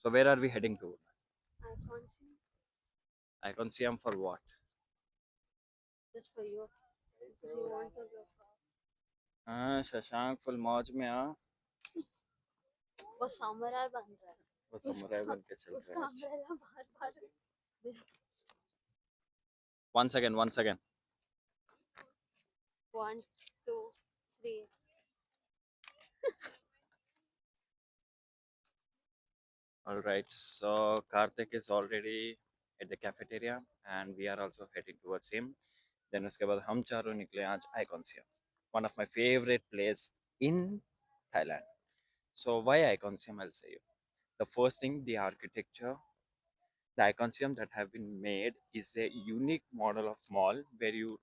So where are we heading to? I can't see. Iconium for what? Just for you. Because you want to go far. हाँ Shashank full मौज में हाँ वो samurai बन रहा है वो समुराई उसका बन के चल रहा है उसका आज umbrella bar bar 1 second 1 second 1 2 3 all right so Karthik is already at the cafeteria and we are also heading towards him then उसके बाद हम चारों निकले आज Iconium one of my favorite place in Thailand so why Iconium I'll say you the first thing the architecture the Iconium that have been made is a unique model of mall where you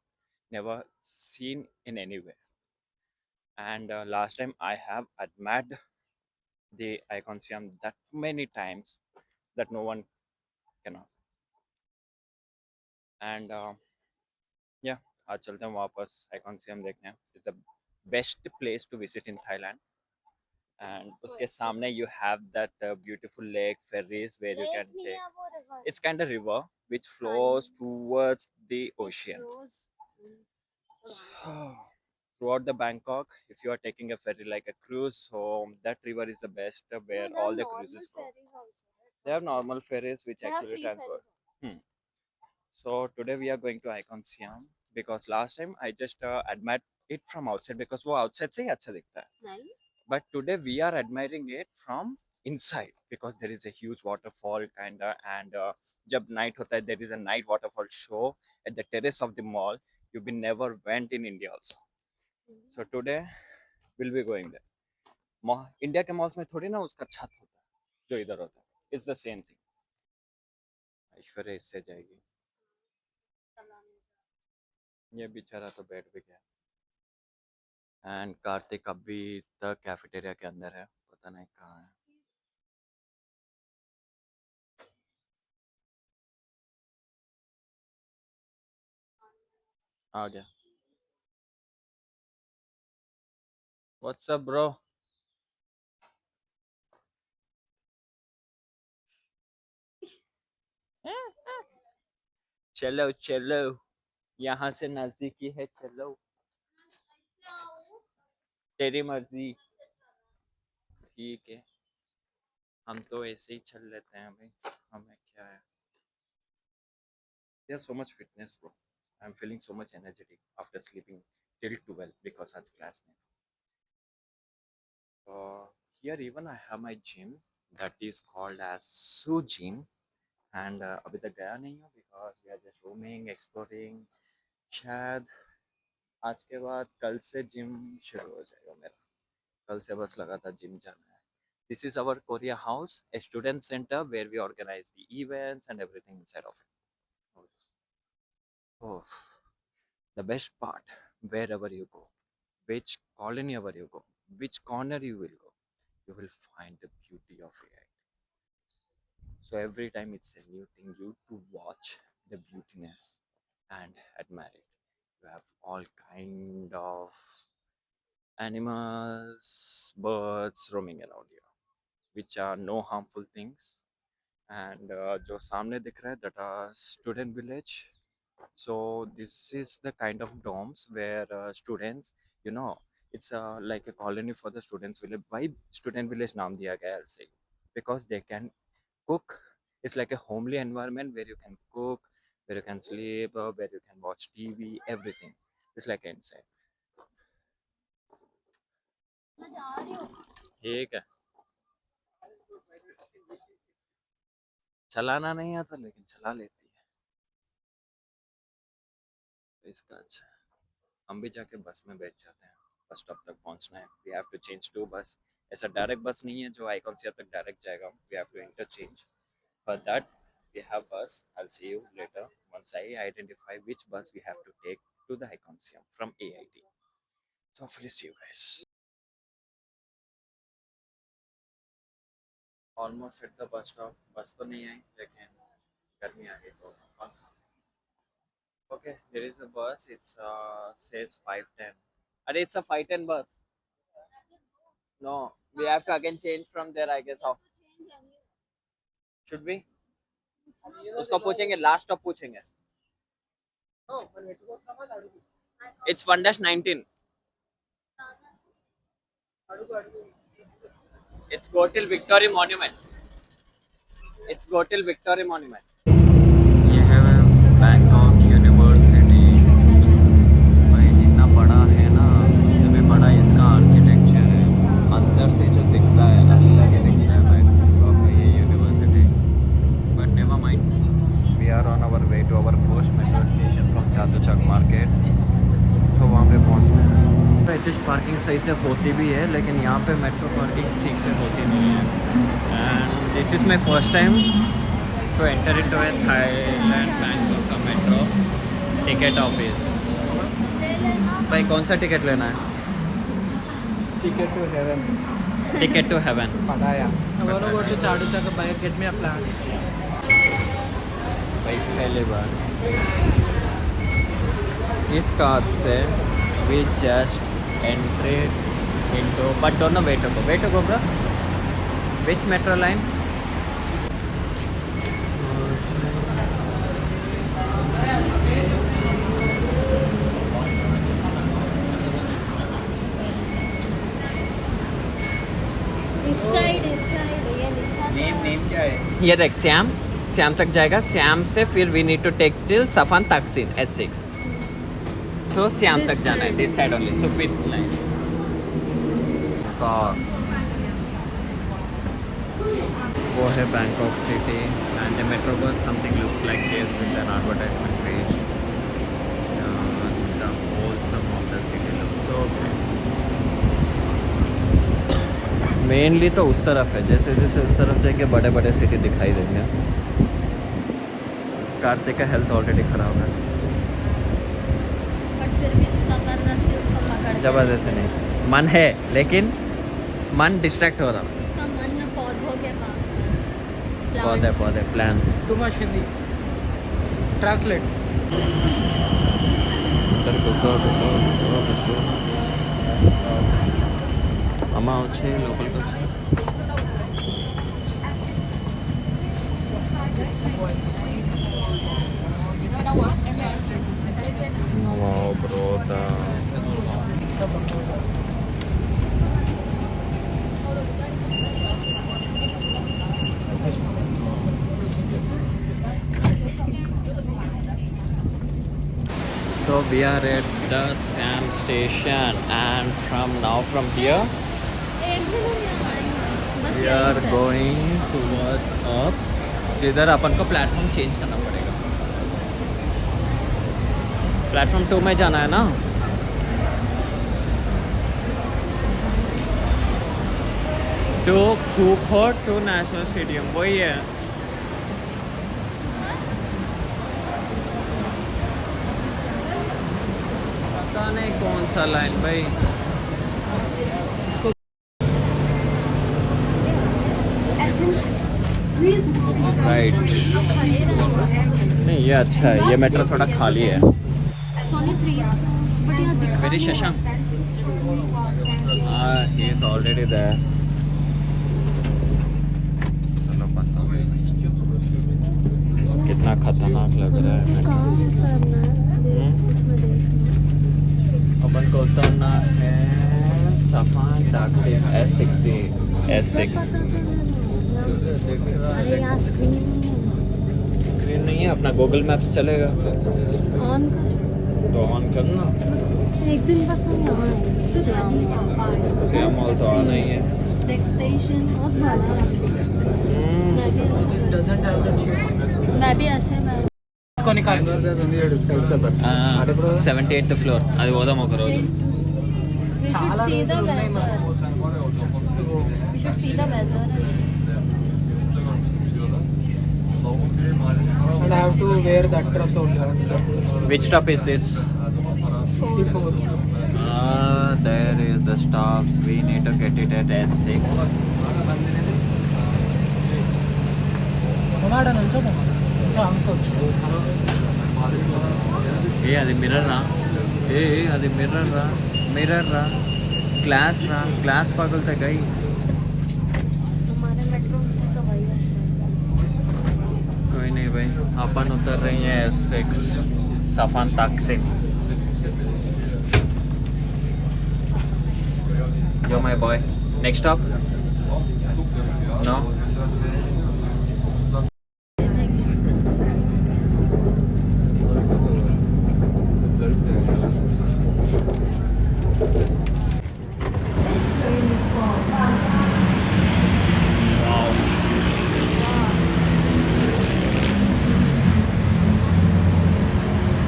never seen in anywhere and last time I have admired the Iconium that many times that no one cannot and yeah आज चलते हैं वापस Iconium देखने it's the best place to visit in Thailand and उसके सामने you have that beautiful lake ferries where you can take it's kind of river which flows towards the ocean throughout the Bangkok if you are taking a ferry like a cruise so that river is the best where all the cruises go they have normal ferries which actually transport hmm. So today we are going to Icon Siam because last time I just admired it from outside because वो outside से ही अच्छा दिखता है नहीं but today we are admiring it from inside because there is a huge waterfall kinda and जब night होता है there is a night waterfall show at the terrace of the mall you been never went in India also so today we'll be going there India के malls में थोड़ी ना उसका छत होता है जो इधर होता है it's the same thing Aishwarya इससे जाएगी ये बेचारा तो बैठ भी गया एंड कार्तिक अभी तक कैफेटेरिया के अंदर है पता नहीं कहाँ है आ गया व्हाट्सअप ब्रो चलो चलो यहाँ से नजदीकी है चलो तेरी मर्जी ठीक है हम तो ऐसे ही चल लेते हैं भाई हमें क्या है there's so much fitness bro I'm feeling so much energetic after sleeping till 12 because आज class में here even I have my gym that is called as Su Gym and अभी तक गया नहीं हूँ because we are just roaming exploring शायद आज के बाद कल से जिम शुरू हो जाएगा मेरा कल से बस लगातार जिम जाना है this is our Korea house a student center where we organize the events and everything inside of it oh the best part wherever you go which colony ever you go which corner you will go you will find the beauty of it so every time it's a new thing you to watch the beautiness and admire it you have all kind of animals, birds roaming around here, which are no harmful things. And जो सामने दिख रहा है that are student village. So this is the kind of dorms where students, you know, it's like a colony for the students village. Why student village नाम दिया गया है I'll say because they can cook. It's like a homely environment where you can cook, where you can sleep, where you can watch TV, everything. It's like inside. मैं जा रही हूँ ठीक है चलाना नहीं आता लेकिन चला लेती है तो इसका अच्छा है हम भी जाके बस में बैठ जाते हैं बस स्टॉप तक पहुंचना है we have to change two bus ऐसा डायरेक्ट बस नहीं है जो आइकॉन से तक डायरेक्ट जाएगा we have to interchange for that we have bus I'll see you later once I identify which bus we have to take to the Iconium from AIT so hopefully see you guys almost at the bus stop bus तो नहीं आई लेकिन गर्मी आ गई तो okay there is a bus it's says 5:10 and it's a 5:10 bus no we have to again change from there I guess how should be उसको पूछेंगे, last stop पूछेंगे। It's 1-19। It's go till Victory Monument. It's go till Victory Monument. ये है Bangkok university. भाई जितना बड़ा है ना उससे भी बड़ा इसका आर्किटेक्चर है। अंदर से जो दिखता है अलग ही दिखता है बैंकॉक का ये university. But never mind, we are on our way to our first metro station from Chatuchak market. तो वहाँ पे पहुँचना है। एटलीस्ट पार्किंग सही से होती भी है, लेकिन यहाँ पे मेट्रो पार्किंग ठीक से होती नहीं है। And this is my first time to enter into a Thailand Bangkok का मेट्रो टिकट ऑफिस। भाई कौन सा टिकट लेना है? Ticket to heaven. Ticket to heaven. Pattaya. I want to go to Chaduchak by get me a plan. भाई पहले बार इस car से we just entered into, but don't know where to go. Where to go, bro? Which metro line? इस side ये लिखा Name क्या है? ये देख श्याम तक जाएगा। श्याम से फिर we need to take till सफान Taskin S6. So Shyam This तक जाना है, side. this side only. So fifth line. वो है Bangkok city and the metro bus something looks like this with an advertisement page. The wholesome of the city looks so great. Mainly तो उस तरफ है, जैसे जैसे उस तरफ जाएंगे बड़े बड़े सिटी दिखाई देंगे। कार्तिक का हेल्थ ऑलरेडी खराब है। बट फिर भी तू जबरदस्ती उसको पकड़ के जबरदस्ती नहीं, मन है लेकिन मन डिस्ट्रैक्ट हो रहा। उसका मन पौधों के पास है। पौधे Plants. पौधे plans. Too much Hindi. Translate. అమ్మ వచ్చి లోపలికి వచ్చి wow బ్రోదా So we are at the Sam station and from here एक भी नहीं आएगा, बस we यहीं are पे। going towards up. इधर अपन को प्लेटफॉर्म चेंज करना पड़ेगा। प्लेटफॉर्म 2 में जाना है ना। टू खूखोर टू नेशनल स्टेडियम वही है। पता नहीं कौन सा लाइन भाई। राइट नहीं ये अच्छा है, ये मेट्रो थोड़ा खाली है। It's only 3 spoons, but यहाँ दिखा Where is नहीं Shashank? रहा। He is already there. चलो पता कितना खतरनाक लग रहा है मेट्रो। काम करना है, देख, इसमें देख। अपन को उतरना है सफान तकसीन S6। अरे यहाँ स्क्रीन नहीं है। स्क्रीन नहीं है, अपना गूगल मैप्स चलेगा ऑन कर। तो ऑन करना। एक दिन बस हम यहाँ आए, श्याम मॉल तो आना ही है। बहुत बड़ा है। मैं भी ऐसे This doesn't have that shape. मैं भी ऐसे मैं इसको निकाल दो डिस्कस कर 78th ఫ్లోర్ అది పోదాం ఒక రోజు। we should see the weather. We should see the weather. And I have to wear that dress only. Which stop is this? 4. There is the stops. We need to get it at S6. ఉన్నాడా నుంచోమా అనుకోవచ్చు. ఏ అది mirror రా, ఏ అది mirror రా, glass రా, glass పగులుతాయి గई। हमारे metro में तो वही है। अपन उतर रही हैं S6 सफान ताकसिम। Yo my boy. Next stop? No?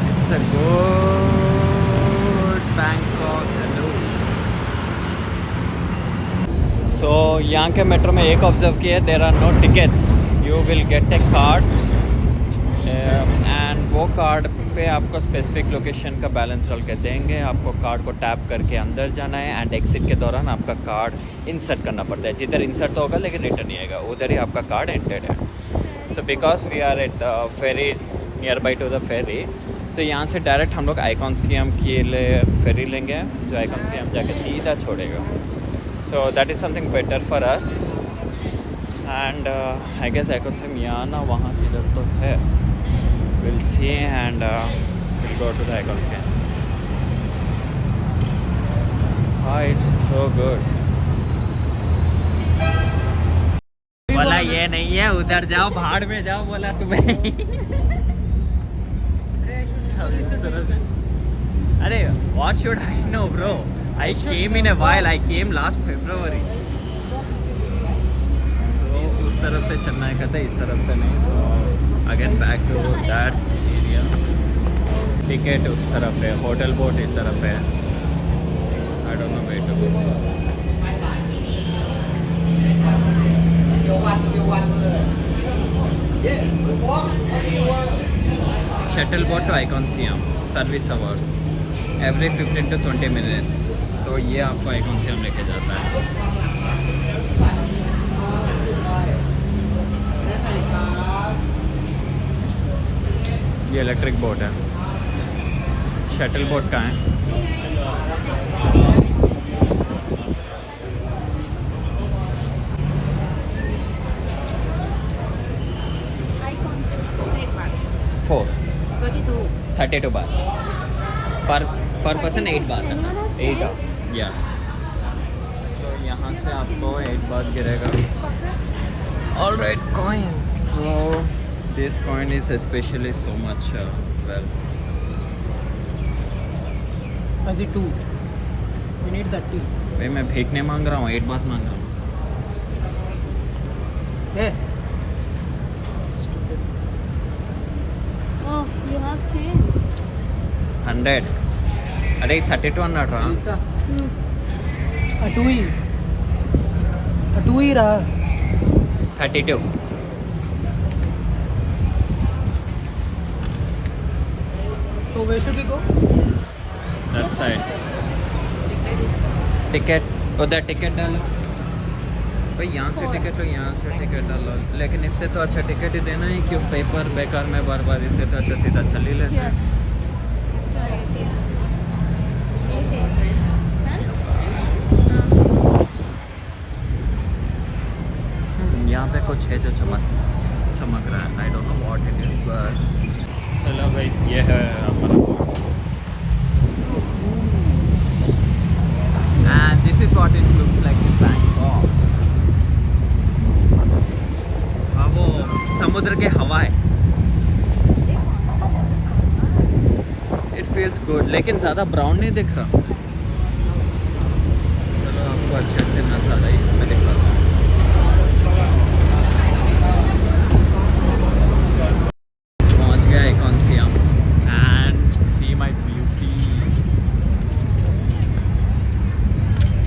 It's a good Bangkok. Hello. So यहाँ के मेट्रो में एक ऑब्जर्व किया, there are no tickets, you will get a card and वो कार्ड पे आपको स्पेसिफिक लोकेशन का बैलेंस डाल के देंगे। आपको कार्ड को टैप करके अंदर जाना है एंड एग्जिट के दौरान आपका कार्ड इंसर्ट करना पड़ता है। जिधर इंसर्ट होगा लेकिन रिटर्न नहीं आएगा, उधर ही आपका कार्ड एंटेड है। So because we are at ferry nearby to the ferry, तो यहाँ से डायरेक्ट हम लोग आइकॉनसियम के लिए फेरी लेंगे जो आइकॉनसियम जाके सीधा छोड़ेगा। So that is something better for us and I guess आइकॉनसियम यहाँ ना वहाँ किधर तो है, we'll see and we'll go to the आइकॉनसियम। It's so good। बोला ये नहीं है, उधर जाओ भाड़ में जाओ बोला तुम्हें। अरे what should I know bro? I came in a while. I came last February. So उस तरफ से चलना है कहते, इस तरफ से नहीं। So again back to that area. Ticket उस तरफ है, hotel boat इस तरफ है। I don't know where to go. Shuttle boat to Iconium. Service hours every 15 to 20 minutes. तो ये आपको आइकॉनसियम लेके जाता है। ये इलेक्ट्रिक बोट है, शटल बोट का है। फोर 32 बात पर पर्सन 8 बात है ना, 8 या तो यहाँ से आपको 8 बात गिरेगा। All right coin, so this coin is specially so much well 32 we need 30 भाई मैं भीख नहीं मांग रहा हूँ, 8 बात मांग रहा हूँ। Oh, you have changed. 100 अरे 32 అన్నాడు రా। टू ही रहा 32 so where should we go? that side। Ticket उधर टिकट डालो भाई, यहाँ से टिकट लो, यहाँ से टिकट डालो, लेकिन इससे तो अच्छा टिकट ही देना है क्यों पेपर बेकार में बार बार, इससे तो अच्छा सीधा चल ही लेते हैं। यहाँ पे कुछ है जो चमक रहा है, I don't know what it is but चलो भाई ये है हमारा and this is what it looks like in Bangkok. वो समुद्र के हवा है, इट फील्स गुड, लेकिन ज़्यादा ब्राउन नहीं दिख रहा। चलो आपको अच्छे अच्छे नज़ारे इसमें दिखाता हूँ। पहुँच गया आइकॉनसियम एंड सी माई ब्यूटी।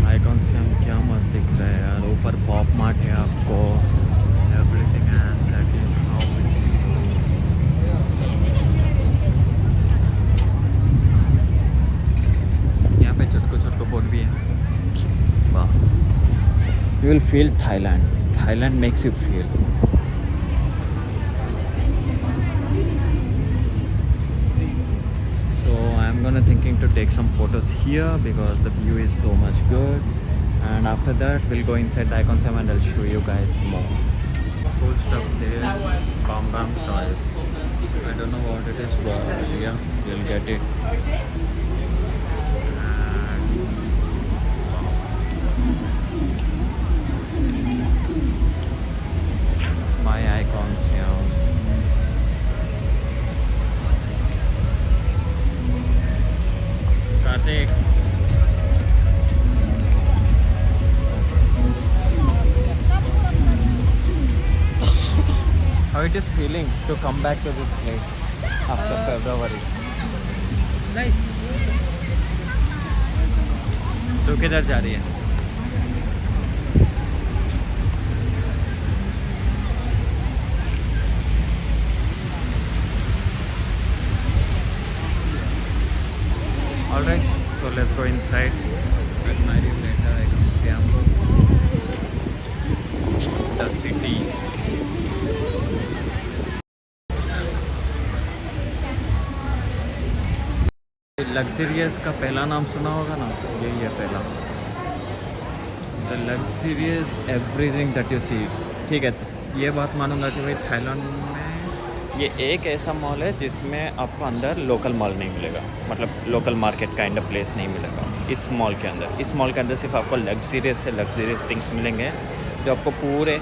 आइकॉनसियम क्या मस्त दिख रहा है यार, ऊपर पॉप मार्ट है आपको, everything and that is how it is। यहाँ पे छोटको बोट भी है। वाह, you will feel Thailand makes you feel। so I'm gonna thinking to take some photos here because the view is so much good, and after that we'll go inside the Iconium and I'll show you guys more cool stuff there, Bam Bam toys। don't know what it is, but yeah, you'll get it. My icons, yeah. Karthik. How it is feeling to come back to this place after February? Nice. तू किधर जा रही है? Alright, so let's go inside. I'll marry you later. I come to the city. Luxurious का पहला नाम सुना होगा ना, यही है पहला। The luxurious everything that you see. ठीक है, ये बात मानूंगा कि भाई थाईलैंड में ये एक ऐसा मॉल है जिसमें आपको अंदर लोकल मॉल नहीं मिलेगा, मतलब local market kind of place नहीं मिलेगा इस मॉल के अंदर। इस मॉल के अंदर सिर्फ आपको लग्जरियस से लग्जरियस थिंग्स मिलेंगे जो आपको पूरे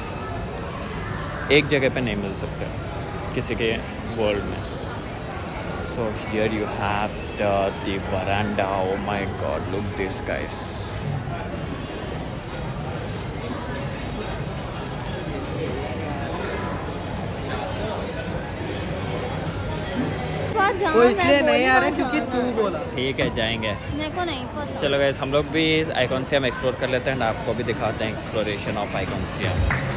एक जगह पे नहीं मिल सकते किसी के वर्ल्ड में। So here you have the veranda. Oh my god, look this, guys. वो इसलिए नहीं आ रहा क्योंकि तू बोला। ठीक है, जाएंगे। मेरे को नहीं पता। चलो गाइस, हम लोग भी आइकॉन्सियम एक्सप्लोर कर लेते हैं और आपको भी दिखाते हैं exploration of ICONSIAM.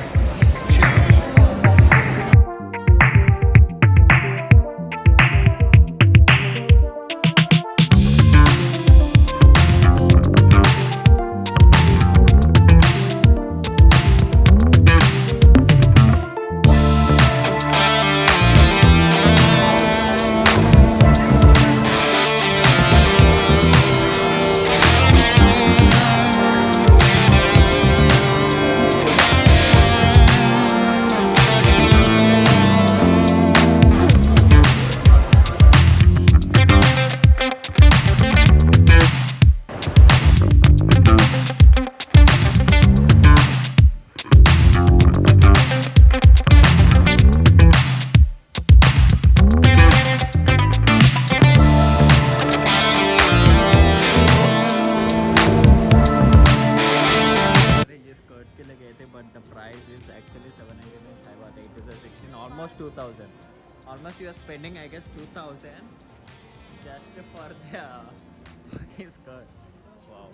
But the price is actually 799 baht. It is a 16, almost 2000. Almost you are spending, I guess, 2000 just for the fucking skirt. Wow.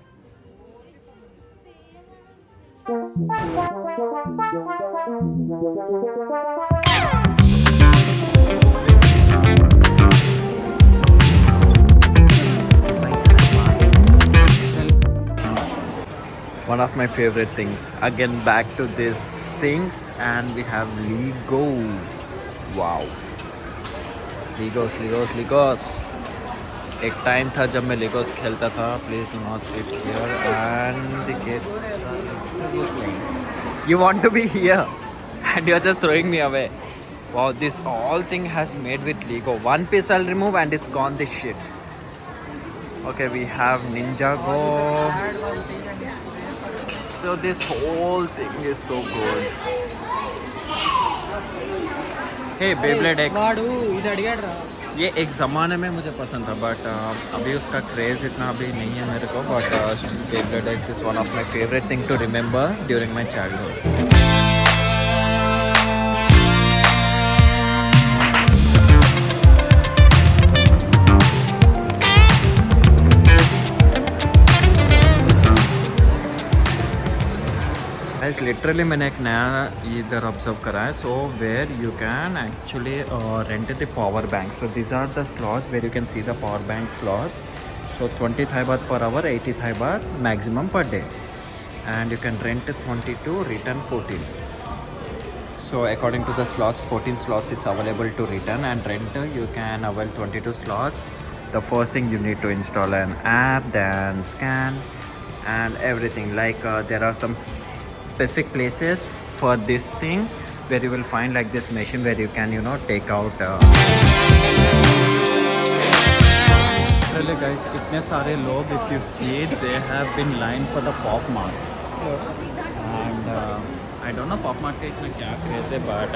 One of my favorite things. Again, back to these things, and we have Lego. Wow. Legos. एक time था जब मैं Legos खेलता था. Please do not sit here and the kids. You want to be here, and you are just throwing me away. Wow, this all thing has made with Lego. One piece I'll remove and it's gone. This shit. Okay, we have Ninjago. So this whole thing is so good. Hey, Beyblade X. ये एक ज़माने में मुझे पसंद था, but अभी उसका craze इतना अभी नहीं है मेरे को। But Beyblade X is one of my favorite thing to remember during my childhood. Guys, literally मैंने एक नया इधर ऑब्जर्व करा है. So where you can actually rent the power bank. So these are the slots where you can see the power bank slot. So 20 Thai baht per hour, 80 Thai baht maximum per day, and you can rent 22, return 14. So according to the slots, 14 slots is available to return, and rent you can avail 22 slots. The first thing you need to install an app, then scan and everything. Like there are some specific places for this thing where you will find like this machine where you can take out Really guys, इतने सारे लोग, if you see it, they have been line for the Pop Mart. And I don't know Pop Mart का इतना क्या craze है, but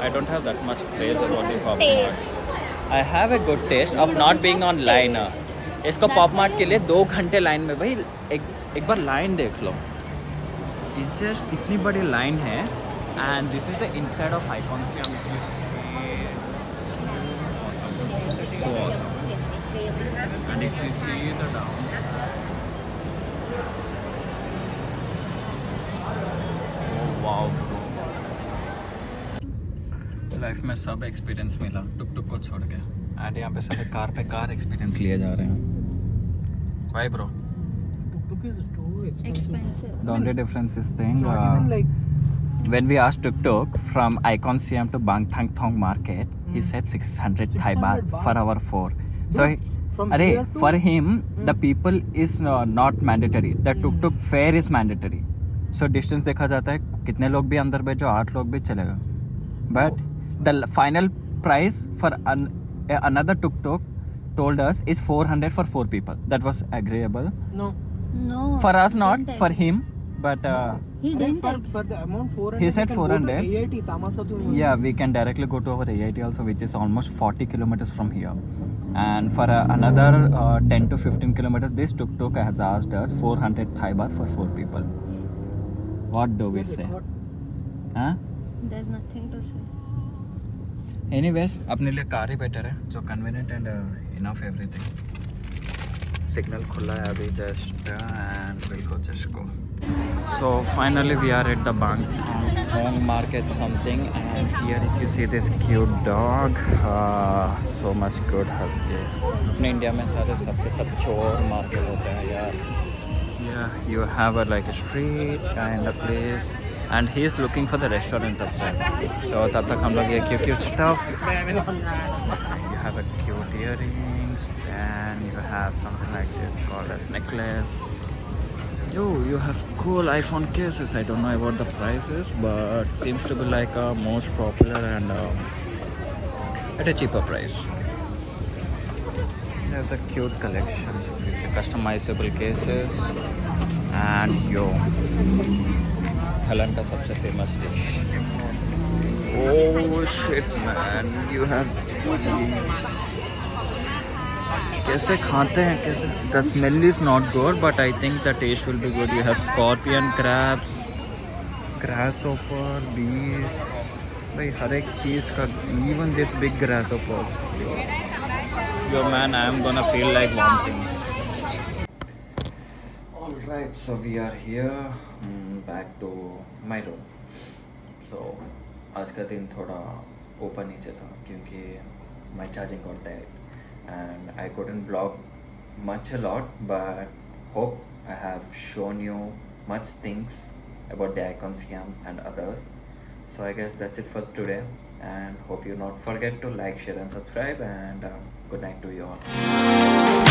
I don't have that much craze about the Pop Taste. Mart. I have a good taste of not being on line. इसको That's Pop Mart why- के लिए 2 घंटे line में, भाई एक बार लाइन देख लो. It's just इतनी बड़ी लाइन है. And this is the inside of Icon Siam. So awesome. And if you see the downside, oh wow. Life में सब एक्सपीरियंस मिला टुक टुक को छोड़ के. एंड यहाँ पे सारे कार पे कार एक्सपीरियंस लिए जा रहे हैं. Why bro? Tuk-tuk is too expensive. Expensive. The only difference is thing. It's not even like When we asked Tuk Tuk from Icon Siam to Bang Thang Thong Market, he said 600 Thai 600 baht baht. for our 4. So, from Arey, here to- for him, the people is not mandatory. The Tuk Tuk fare is mandatory. So, distance देखा जाता है कितने लोग भी अंदर बैठो 8 लोग भी चलेगा. But the final price for another Tuk Tuk told us is 400 for 4 people. That was agreeable. no. No. For us not, didn't for agree. him. But He Arey, didn't for, agree. for the amount 400. He said you can go 400. to AIT Thammasat University. yeah, we can directly go to our AIT also, which is almost 40 kilometers from here. And for another 10 to 15 kilometers, this Tuk Tuk has asked us 400 Thai baht for 4 people. What do we say? Huh? There's nothing to say. Anyways, अपने लिए car ही better है, जो convenient and enough everything. Signal खुला है अभी just and will go just go. So finally we are at the Bang Thong Market something, and here if you see this cute dog, so much good husky. अपने India में सारे सबके सब चोर market होते हैं यार. Yeah, you have a like a street kind of place. And he is looking for the restaurant outside. तो तब तक हम लोग ये cute stuff. You have a cute earrings and you have something like this called as necklace. Yo, you have cool iPhone cases. I don't know about the prices, but seems to be like a most popular and at a cheaper price. There's the cute collection. It's a customizable cases and yo. Thailand का सबसे famous dish. Oh shit man, you have कैसे खाते हैं कैसे? The smell is not good, but I think the taste will be good. You have scorpion, crabs, grasshopper, bees. भाई हर एक चीज़ का, even this big grasshopper. Yo man, I am gonna feel like vomiting. Alright, so we are here back to my room. So आज का दिन थोड़ा ऊपर नीचे था क्योंकि my charging got dead and I couldn't vlog much a lot, but hope I have shown you much things about the Icon Siam and others. So I guess that's it for today, and hope you not forget to like, share and subscribe, and good night to you all.